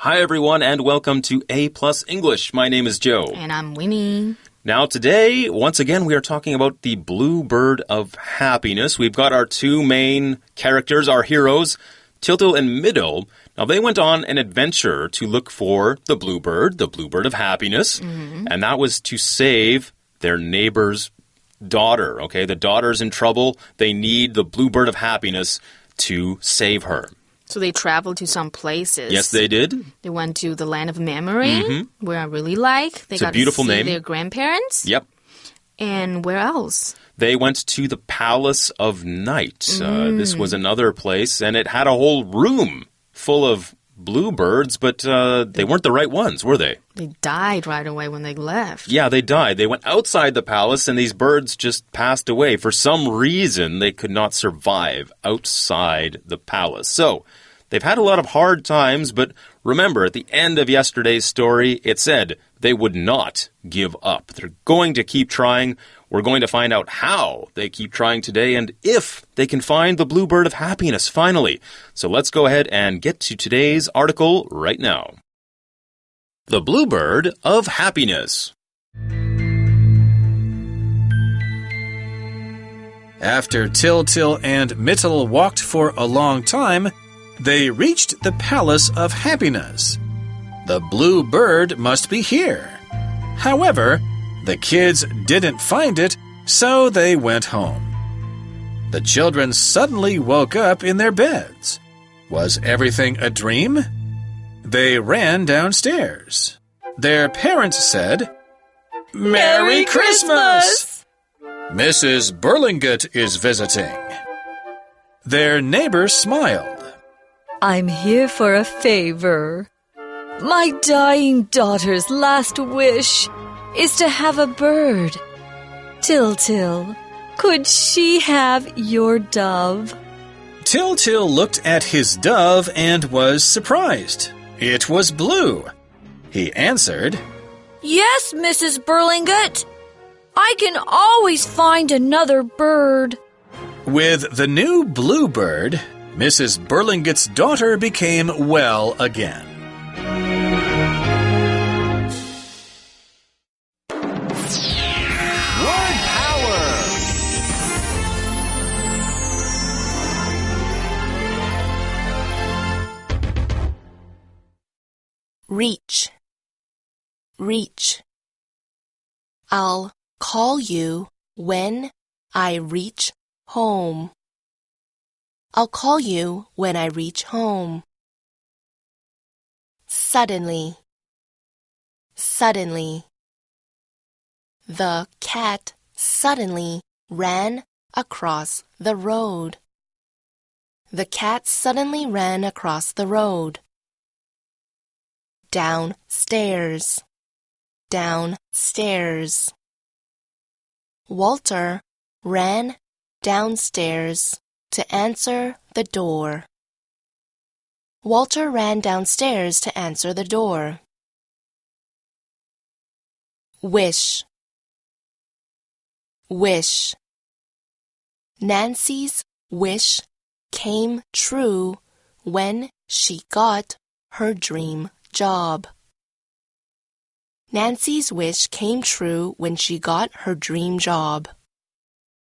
Hi, everyone, and welcome to A+ English. My name is Joe. And I'm Winnie. Now, today, once again, we are talking about the blue bird of happiness. We've got our two main characters, our heroes, Tiltil and Middle. Now, they went on an adventure to look for the blue bird of happiness, and that was to save their neighbor's daughter, okay? The daughter's in trouble. They need the blue bird of happiness to save her. So they traveled to some places. Yes, they did. They went to the land of memory, where I really like. They It's got a beautiful to see name. their grandparents. Yep. And where else? They went to the Palace of Night. This was another place, and it had a whole room full of bluebirds, but they weren't the right ones, were they? They died right away when they left. Yeah, they died. They went outside the palace, and these birds just passed away. For some reason, they could not survive outside the palace. So, they've had a lot of hard times, but remember, at the end of yesterday's story, it said they would not give up. They're going to keep trying. We're going to find out how they keep trying today and if they can find the blue bird of happiness finally. So let's go ahead and get to today's article right now. The blue bird of happiness. After Tiltil and Mittel walked for a long time, they reached the Palace of Happiness. The blue bird must be here. However, the kids didn't find it, so they went home. The children suddenly woke up in their beds. Was everything a dream? They ran downstairs. Their parents said, "Merry Christmas!" Mrs. Burlingott is visiting. Their neighbor smiled. I'm here for a favor. My dying daughter's last wish is to have a bird. Tiltil, could she have your dove? Tiltil looked at his dove and was surprised. It was blue. He answered, Yes, Mrs. Burlingott. I can always find another bird. With the new blue bird, Mrs. Burlingott's daughter became well again. Word power! Reach. Reach. I'll call you when I reach home. I'll call you when I reach home. Suddenly. Suddenly. The cat suddenly ran across the road. The cat suddenly ran across the road. Downstairs. Downstairs. Walter ran downstairs to answer the door. Walter ran downstairs to answer the door. Wish. Wish. Nancy's wish came true when she got her dream job. Nancy's wish came true when she got her dream job.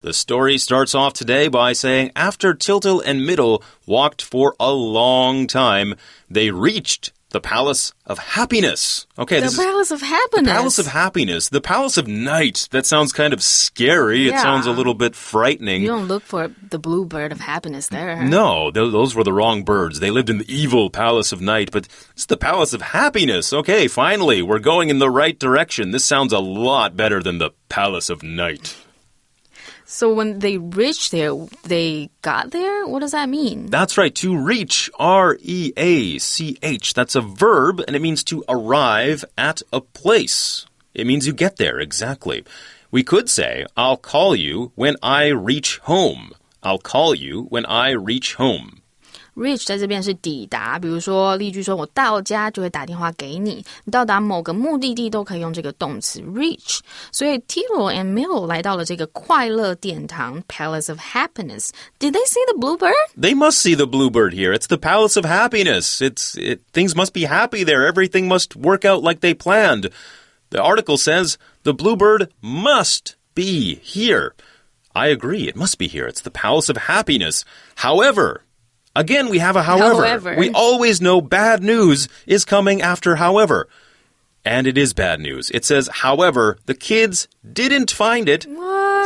The story starts off today by saying, after Tiltil and Middle walked for a long time, they reached the Palace of Happiness. Okay, The Palace of Happiness. The Palace of Happiness. The Palace of Night. That sounds kind of scary. Yeah. It sounds a little bit frightening. You don't look for the blue bird of happiness there. No, those were the wrong birds. They lived in the evil Palace of Night, but it's the Palace of Happiness. Okay, finally, we're going in the right direction. This sounds a lot better than the Palace of Night. So when they reached there, they got there? What does that mean? That's right, to reach, R-E-A-C-H. That's a verb, and it means to arrive at a place. It means you get there, exactly. We could say, I'll call you when I reach home. I'll call you when I reach home. Reach 在这边是抵达，比如说例句说我到家就会打电话给你，你到达某个目的地都可以用这个动词 reach。所以 Tilo and Mil 来到了这个快乐殿堂 Palace of Happiness. Did they see the bluebird? They must see the bluebird here. It's the Palace of Happiness. Things must be happy there. Everything must work out like they planned. The article says the bluebird must be here. I agree. It must be here. It's the Palace of Happiness. However, again, we have a however. We always know bad news is coming after however. And it is bad news. It says, however, the kids didn't find it,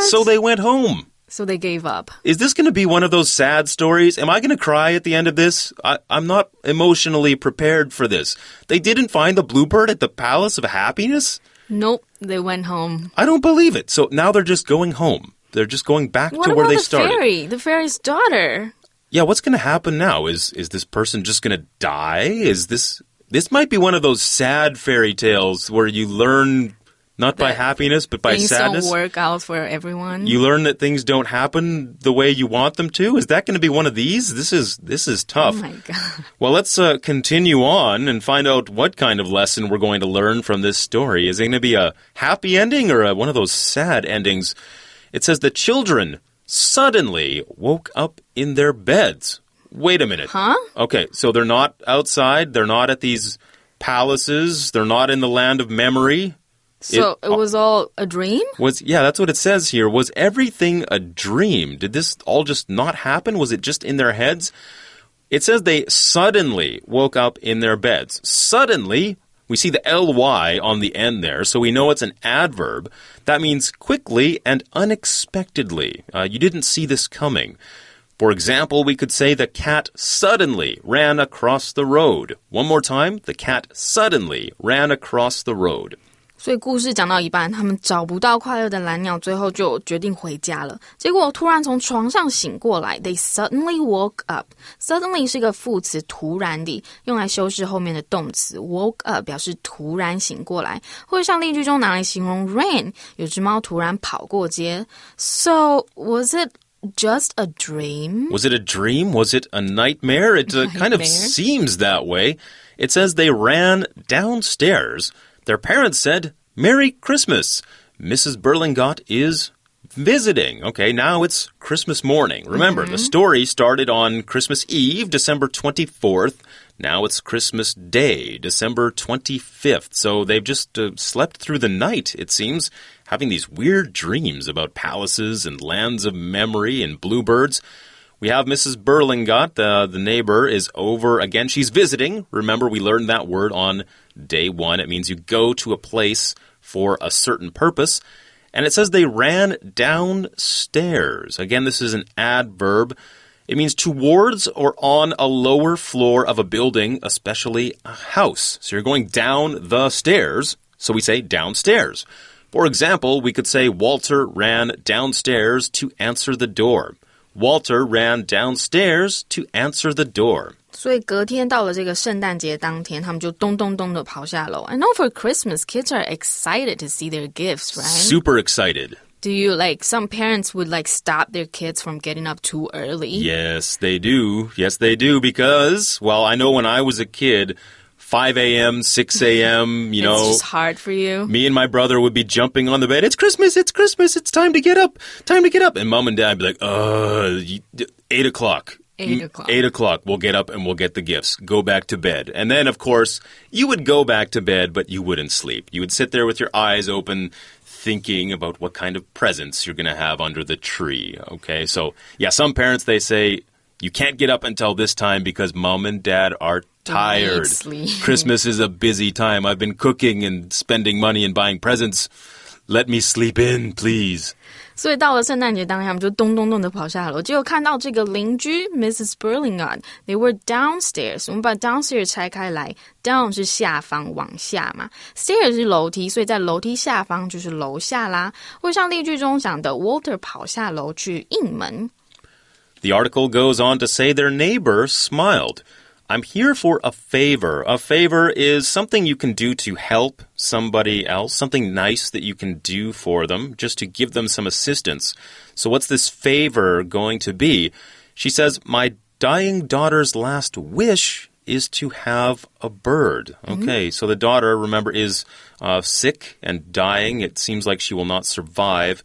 so they went home. So they gave up. Is this going to be one of those sad stories? Am I going to cry at the end of this? I'm not emotionally prepared for this. They didn't find the bluebird at the Palace of Happiness? Nope, they went home. I don't believe it. So now they're just going home. They're just going back to where they started. What about the fairy? The fairy's daughter. Yeah, what's going to happen now? Is this person just going to die? This might be one of those sad fairy tales where you learn not by happiness, but by sadness. Things don't work out for everyone. You learn that things don't happen the way you want them to. Is that going to be one of these? This is tough. Oh my God. Well, let's continue on and find out what kind of lesson we're going to learn from this story. Is it going to be a happy ending or one of those sad endings? It says the children suddenly woke up in their beds. Wait a minute. Huh? Okay, so they're not outside. They're not at these palaces. They're not in the land of memory. So it was all a dream? Yeah, that's what it says here. Was everything a dream? Did this all just not happen? Was it just in their heads? It says they suddenly woke up in their beds. Suddenly, we see the ly on the end there, so we know it's an adverb. That means quickly and unexpectedly. You didn't see this coming. For example, we could say the cat suddenly ran across the road. One more time, the cat suddenly ran across the road. 所以故事讲到一半，他们找不到快乐的蓝鸟，最后就决定回家了。结果突然从床上醒过来 ，They suddenly woke up. Suddenly 是个副词，突然地，用来修饰后面的动词。Woke up 表示突然醒过来，或者像例句中拿来形容 rain， 有只猫突然跑过街。So was it just a dream? Was it a dream? Was it a nightmare? It kind of seems that way. It says they ran downstairs. Their parents said, Merry Christmas. Mrs. Burlingott is visiting. Okay, now it's Christmas morning. Remember, the story started on Christmas Eve, December 24th. Now it's Christmas Day, December 25th. So they've just slept through the night, it seems, having these weird dreams about palaces and lands of memory and bluebirds. We have Mrs. Burlingott, the neighbor, is over again. She's visiting. Remember, we learned that word on day one. It means you go to a place for a certain purpose. And it says they ran downstairs. Again, this is an adverb. It means towards or on a lower floor of a building, especially a house. So you're going down the stairs, so we say downstairs. For example, we could say Walter ran downstairs to answer the door. Walter ran downstairs to answer the door. 所以隔天到了这个圣诞节当天，他们就咚咚咚的跑下楼。I know for Christmas, kids are excited to see their gifts, right? Super excited. Do you some parents would stop their kids from getting up too early? Yes, they do. Yes, they do because, well, I know when I was a kid, 5 a.m., 6 a.m., you know. It's just hard for you. Me and my brother would be jumping on the bed. It's Christmas, it's time to get up, time to get up. And mom and dad would be like, 8 o'clock. 8 o'clock. 8 o'clock, we'll get up and we'll get the gifts. Go back to bed. And then, of course, you would go back to bed, but you wouldn't sleep. You would sit there with your eyes open, thinking about what kind of presents you're going to have under the tree. Okay, so, yeah, some parents, they say, you can't get up until this time because mom and dad are tired. Christmas is a busy time. I've been cooking and spending money and buying presents. Let me sleep in, please. 所以到了圣诞节当天，他们就咚咚咚的跑下楼，结果看到这个邻居 Mrs. Burlingott, they were downstairs. 我们把 downstairs 拆开来 ，down 是下方往下嘛 ，stairs 是楼梯，所以在楼梯下方就是楼下啦。或者像例句中讲的 ，Walter 跑下楼去应门。The article goes on to say their neighbor smiled. I'm here for a favor. A favor is something you can do to help somebody else, something nice that you can do for them, just to give them some assistance. So what's this favor going to be? She says, my dying daughter's last wish is to have a bird. Okay, so the daughter, remember, is sick and dying. It seems like she will not survive.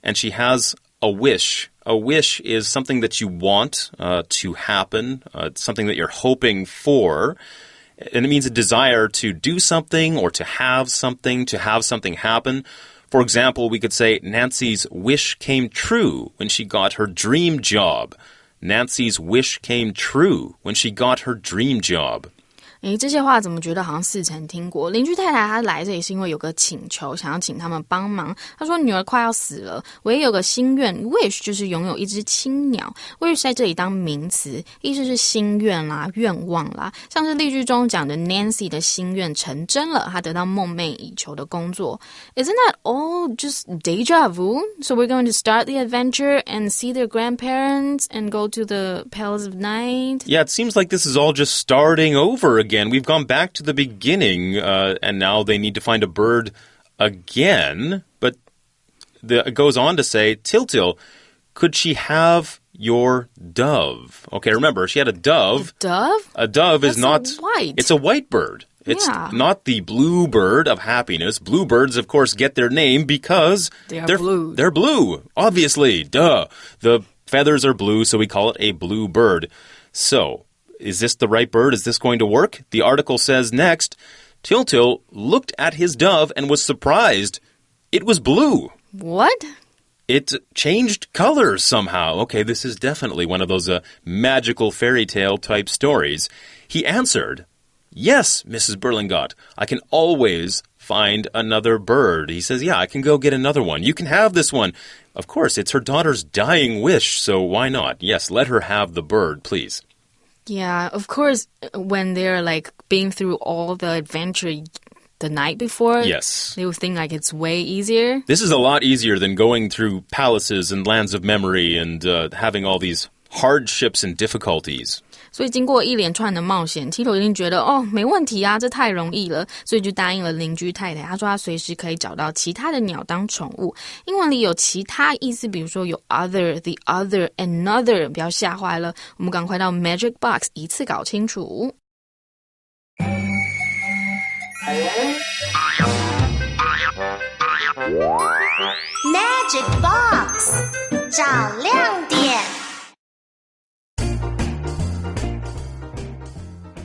And she has a wish. A wish is something that you want to happen, something that you're hoping for. And it means a desire to do something or to have something happen. For example, we could say Nancy's wish came true when she got her dream job. Nancy's wish came true when she got her dream job. 这些话怎么觉得好像似曾听过？邻居太太她来这里是因为有个请求，想要请他们帮忙。她说女儿快要死了，我也有个心愿 ，wish 就是拥有一只青鸟 ，wish 在这里当名词，意思是心愿啦、愿望啦。像是例句中讲的 Nancy 的心愿成真了，她得到梦寐以求的工作。Isn't that all just deja vu? So we're going to start the adventure and see their grandparents and go to the Palace of Night? Yeah, it seems like this is all just starting over again. We've gone back to the beginning, and now they need to find a bird again. But it goes on to say, Tiltil, could she have your dove? Okay, remember, she had a dove. A dove? A dove That's is not... white. It's a white bird. It's not the blue bird of happiness. Bluebirds, of course, get their name because... They're blue. They're blue, obviously. Duh. The feathers are blue, so we call it a blue bird. So... is this the right bird? Is this going to work? The article says next, Tiltil looked at his dove and was surprised. It was blue. What? It changed colors somehow. Okay, this is definitely one of those magical fairy tale type stories. He answered, Yes, Mrs. Burlingott, I can always find another bird. He says, yeah, I can go get another one. You can have this one. Of course, it's her daughter's dying wish, so why not? Yes, let her have the bird, please. Yeah, of course, when they're like being through all the adventure the night before, yes, they would think like it's way easier. This is a lot easier than going through palaces and lands of memory and having all these hardships and difficulties. 所以经过一连串的冒险 Tito 一定觉得没问题啊，这太容易了，所以就答应了邻居太太。他说他随时可以找到其他的鸟当宠物。英文里有其他意思，比如说有 other, the other, another， 不要吓坏了。我们赶快到 Magic Box 一次搞清楚。Magic Box 找亮点。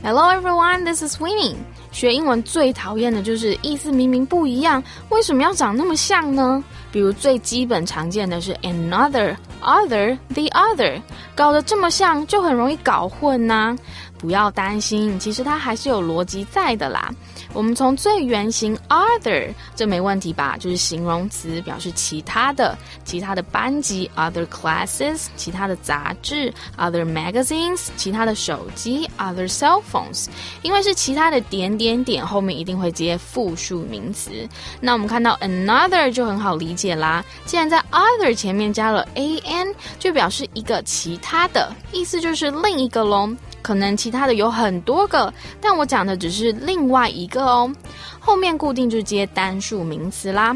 Hello everyone, this is Winnie. 学英文最讨厌的就是意思明明不一样，为什么要长那么像呢？比如最基本常见的是 another, other, the other， 搞得这么像就很容易搞混啊。不要担心，其实它还是有逻辑在的啦。我们从最原型 other， 这没问题吧，就是形容词，表示其他的班级 other classes， 其他的杂志 other magazines， 其他的手机 other cell phones。 因为是其他的点点点，后面一定会接复数名词。那我们看到 another 就很好理解啦，既然在 other 前面加了 an， 就表示一个其他的，意思就是另一个咯。可能其他的有很多个，但我讲的只是另外一个哦。后面固定就接单数名词啦。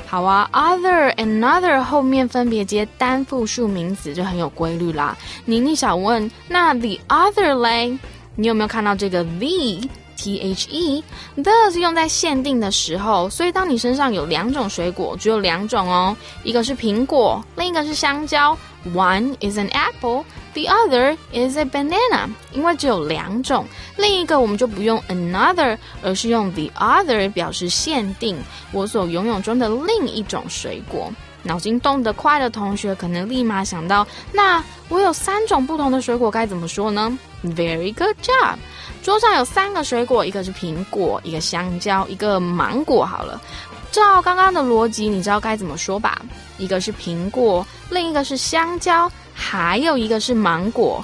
好啊 ，other another 后面分别接单复数名词，就很有规律啦。你想问，那 the other 嘞？你有没有看到这个 the？The 是用在限定的时候，所以当你身上有两种水果，只有两种哦，一个是苹果，另一个是香蕉。One is an apple, the other is a banana. 因为只有两种，另一个我们就不用 another， 而是用 the other 表示限定，我所拥有中的另一种水果。脑筋动得快的同学可能立马想到，那我有3种不同的水果该怎么说呢？ Very good job！ 桌上有3个水果，一个是苹果，一个香蕉，一个芒果好了。照刚刚的逻辑，你知道该怎么说吧？一个是苹果，另一个是香蕉，还有一个是芒果。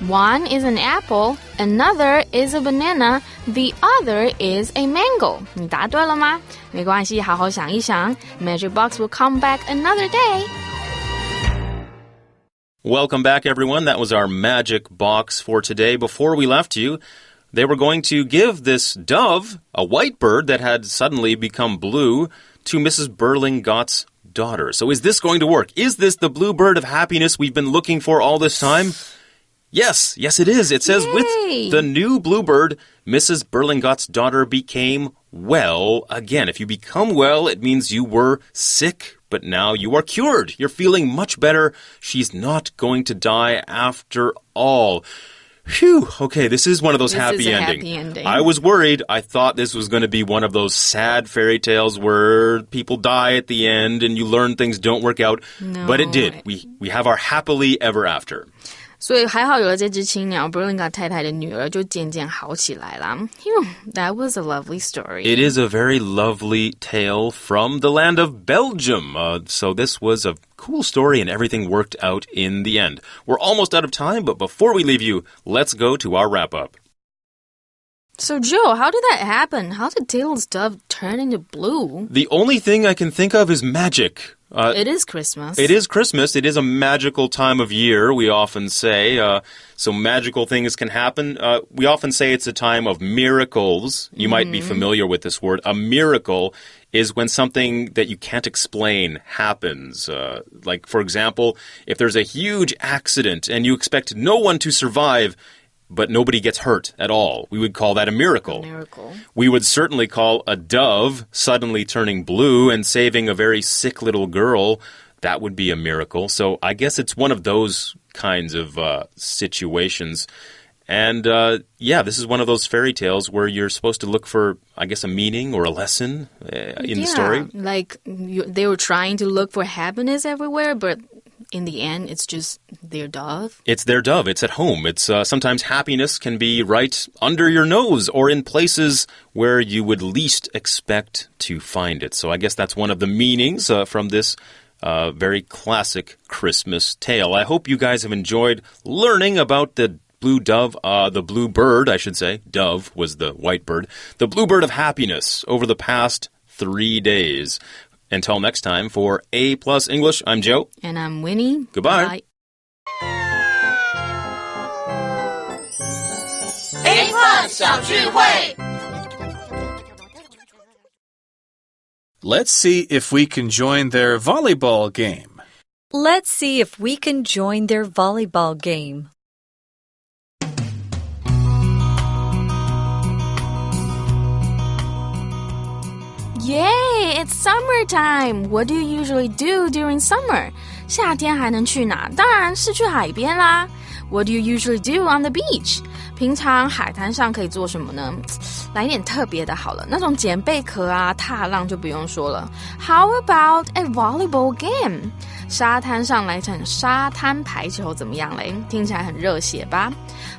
One is an apple, another is a banana, the other is a mango. 你答对了吗？没关系，好好想一想。Magic Box will come back another day. Welcome back, everyone. That was our Magic Box for today. Before we left you, they were going to give this dove, a white bird that had suddenly become blue, to Mrs. Burlingott's daughter. So is this going to work? Is this the blue bird of happiness we've been looking for all this time? Yes, it is. It says, Yay. with the new bluebird, Mrs. Burlingott's daughter became well again. If you become well, it means you were sick, but now you are cured. You're feeling much better. She's not going to die after all. Phew, okay, this is one of those happy endings. I was worried. I thought this was going to be one of those sad fairy tales where people die at the end and you learn things don't work out. No. But it did. We have our happily ever after. 所以还好有了这只青鸟 Burlingott 太太的女儿就渐渐好起来啦。That was a lovely story. It is a very lovely tale from the land of Belgium. So this was a cool story and everything worked out in the end. We're almost out of time, but before we leave you, let's go to our wrap-up. So, Joe, how did that happen? How did Tail's dove turn into blue? The only thing I can think of is magic. It is Christmas. It is Christmas. It is a magical time of year, we often say. So magical things can happen. We often say it's a time of miracles. You might be familiar with this word. A miracle is when something that you can't explain happens. Like, for example, if there's a huge accident and you expect no one to survive, but nobody gets hurt at all, we would call that a miracle. A miracle. We would certainly call a dove suddenly turning blue and saving a very sick little girl. That would be a miracle. So I guess it's one of those kinds of situations. And this is one of those fairy tales where you're supposed to look for, I guess, a meaning or a lesson in the story. Like they were trying to look for happiness everywhere, but in the end, it's just their dove. It's their dove. It's at home. It's sometimes happiness can be right under your nose or in places where you would least expect to find it. So I guess that's one of the meanings from this very classic Christmas tale. I hope you guys have enjoyed learning about the blue dove, the blue bird, I should say. Dove was the white bird. The bluebird of happiness over the past 3 days. Until next time, for A+ English, I'm Joe. And I'm Winnie. Goodbye. Bye. A+ 小聚会 Let's see if we can join their volleyball game. Let's see if we can join their volleyball game. Yay! It's summertime! What do you usually do during summer? 夏天还能去哪？当然是去海边啦。What do you usually do on the beach? 平常海滩上可以做什么呢？来点特别的好了，那种捡贝壳啊、踏浪就不用说了。How about a volleyball game? 沙滩上来场沙滩排球怎么样嘞？听起来很热血吧？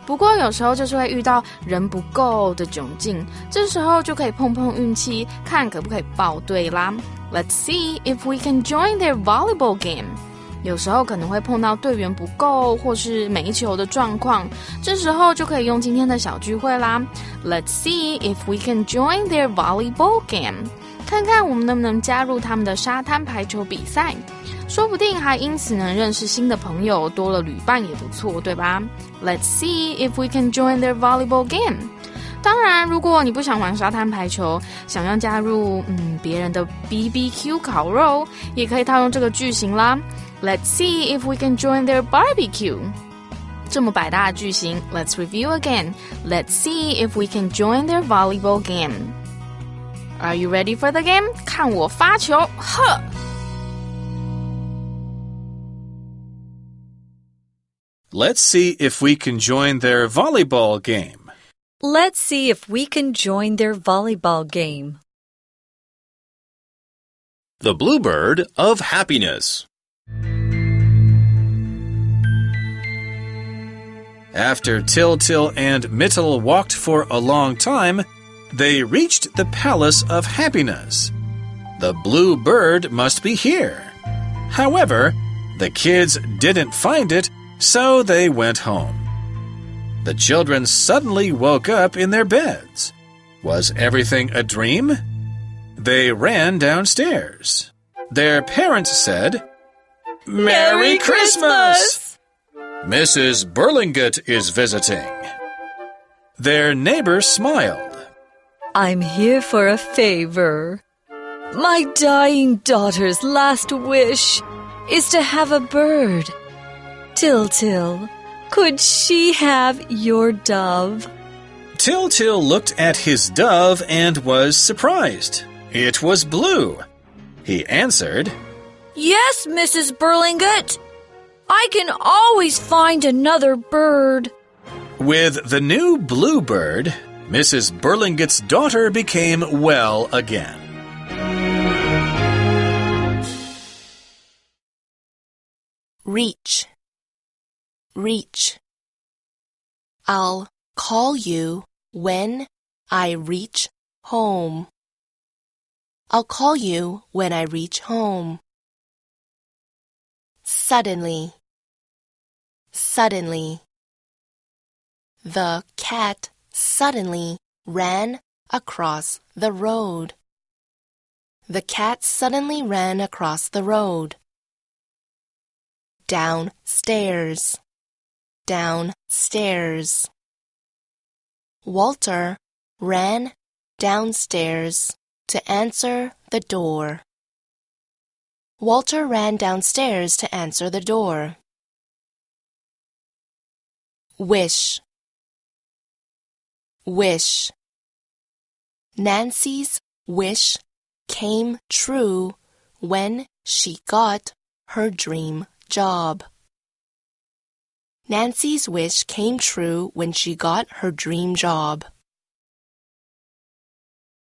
不过有时候就是会遇到人不够的窘境，这时候就可以碰碰运气，看可不可以报对啦。Let's see if we can join their volleyball game. 有时候可能会碰到队员不够或是没球的状况，这时候就可以用今天的小聚会啦。Let's see if we can join their volleyball game. 看看我们能不能加入他们的沙滩排球比赛，说不定还因此能认识新的朋友，多了旅伴也不错，对吧？ Let's see if we can join their volleyball game. 当然，如果你不想玩沙滩排球，想要加入别人的 BBQ 烤肉，也可以套用这个句型啦。Let's see if we can join their barbecue. 这么百搭的句型 Let's review again. Let's see if we can join their volleyball game. Are you ready for the game? 看我发球，呵Let's see if we can join their volleyball game. Let's see if we can join their volleyball game. The bluebird of happiness. After Till and Mittel walked for a long time, they reached the Palace of Happiness. The blue bird must be here. However, the kids didn't find it, so they went home. The children suddenly woke up in their beds. Was everything a dream? They ran downstairs. Their parents said, "Merry Christmas!" Mrs. Burlingott is visiting. Their neighbor smiled. I'm here for a favor. My dying daughter's last wish is to have a bird. Till, Could she have your dove? Till looked at his dove and was surprised. It was blue. He answered, Yes, Mrs. Burlingame. I can always find another bird. With the new bluebird, Mrs. Burlingate's daughter became well again. Reach. Reach. I'll call you when I reach home. I'll call you when I reach home. Suddenly. Suddenly. The cat suddenly ran across the road. The cat suddenly ran across the road. Downstairs. Downstairs. Walter ran downstairs to answer the door. Walter ran downstairs to answer the door. Wish. Wish. Nancy's wish came true when she got her dream job. Nancy's wish came true when she got her dream job.